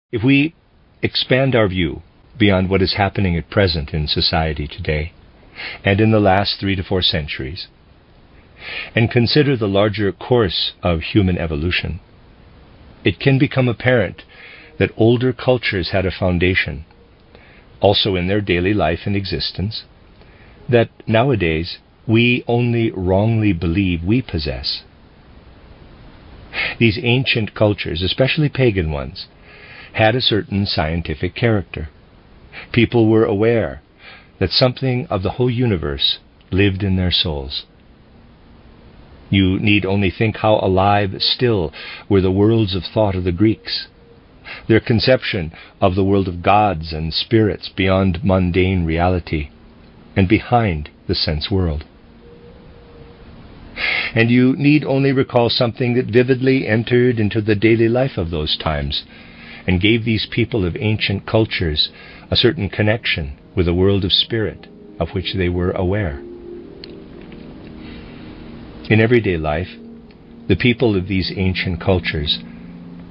If we expand our view beyond what is happening at present in society today, and in the last 3 to 4 centuries, and consider the larger course of human evolution, it can become apparent that older cultures had a foundation, also in their daily life and existence, that nowadays we only wrongly believe we possess. These ancient cultures, especially pagan ones, had a certain scientific character. People were aware that something of the whole universe lived in their souls. You need only think how alive still were the worlds of thought of the Greeks, their conception of the world of gods and spirits beyond mundane reality and behind the sense world. And you need only recall something that vividly entered into the daily life of those times and gave these people of ancient cultures a certain connection with the world of spirit of which they were aware. In everyday life, the people of these ancient cultures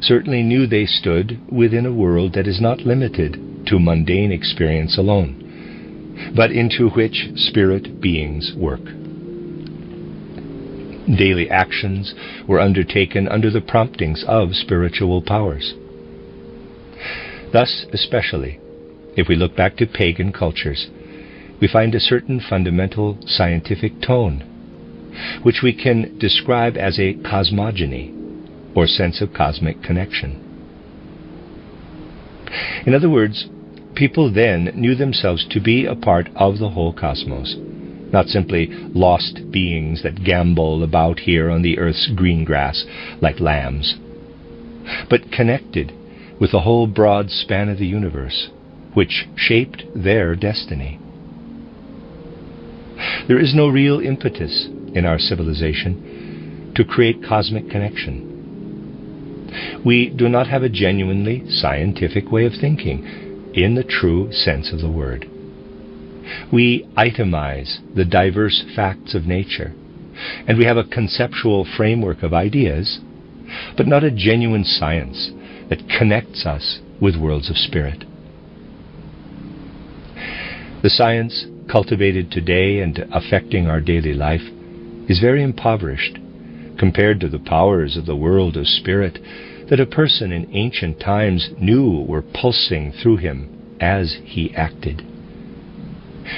certainly knew they stood within a world that is not limited to mundane experience alone, but into which spirit beings work. Daily actions were undertaken under the promptings of spiritual powers. Thus, especially, if we look back to pagan cultures, we find a certain fundamental scientific tone, which we can describe as a cosmogony, or sense of cosmic connection. In other words, people then knew themselves to be a part of the whole cosmos, not simply lost beings that gambol about here on the earth's green grass like lambs, but connected with the whole broad span of the universe, which shaped their destiny. There is no real impetus in our civilization to create cosmic connection. We do not have a genuinely scientific way of thinking in the true sense of the word. We itemize the diverse facts of nature, and we have a conceptual framework of ideas, but not a genuine science that connects us with worlds of spirit. The science cultivated today and affecting our daily life is very impoverished compared to the powers of the world of spirit that a person in ancient times knew were pulsing through him as he acted.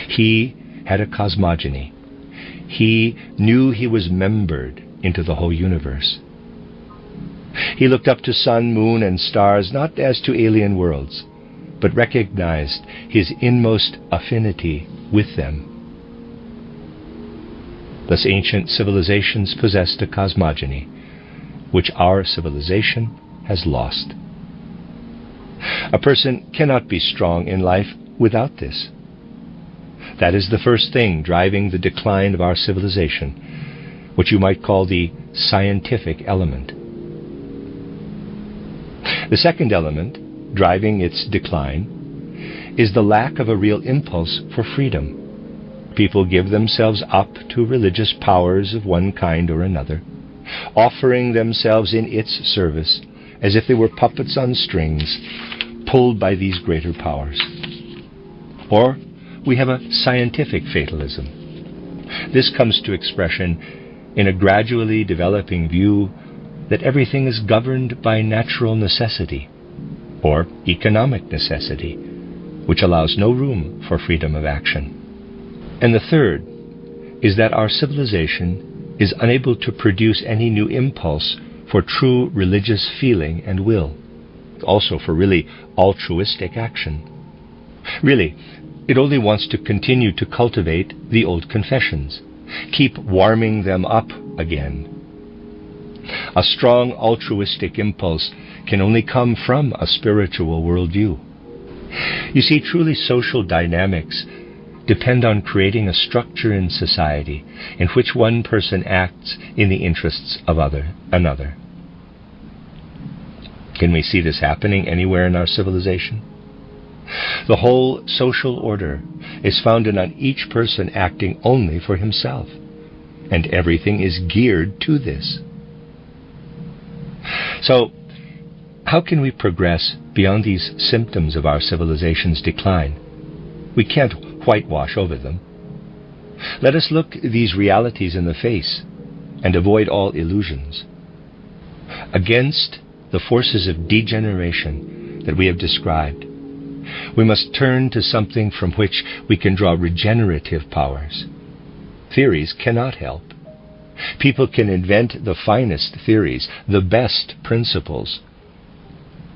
He had a cosmogony. He knew he was membered into the whole universe. He looked up to sun, moon, and stars not as to alien worlds, but recognized his inmost affinity with them. Thus ancient civilizations possessed a cosmogony, which our civilization has lost. A person cannot be strong in life without this. That is the first thing driving the decline of our civilization, what you might call the scientific element. The second element, driving its decline, is the lack of a real impulse for freedom. People give themselves up to religious powers of one kind or another, offering themselves in its service as if they were puppets on strings, pulled by these greater powers. Or we have a scientific fatalism. This comes to expression in a gradually developing view that everything is governed by natural necessity, or economic necessity, which allows no room for freedom of action. And the third is that our civilization is unable to produce any new impulse for true religious feeling and will, also for really altruistic action. Really, it only wants to continue to cultivate the old confessions, keep warming them up again. A strong altruistic impulse can only come from a spiritual worldview. You see, truly social dynamics depend on creating a structure in society in which one person acts in the interests of another. Can we see this happening anywhere in our civilization? The whole social order is founded on each person acting only for himself, and everything is geared to this. So, How can we progress beyond these symptoms of our civilization's decline? We can't whitewash over them. Let us look these realities in the face and avoid all illusions. Against the forces of degeneration that we have described, we must turn to something from which we can draw regenerative powers. Theories cannot help. People can invent the finest theories, the best principles,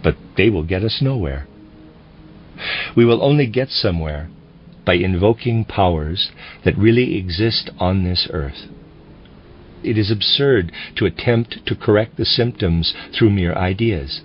but they will get us nowhere. We will only get somewhere by invoking powers that really exist on this earth. It is absurd to attempt to correct the symptoms through mere ideas.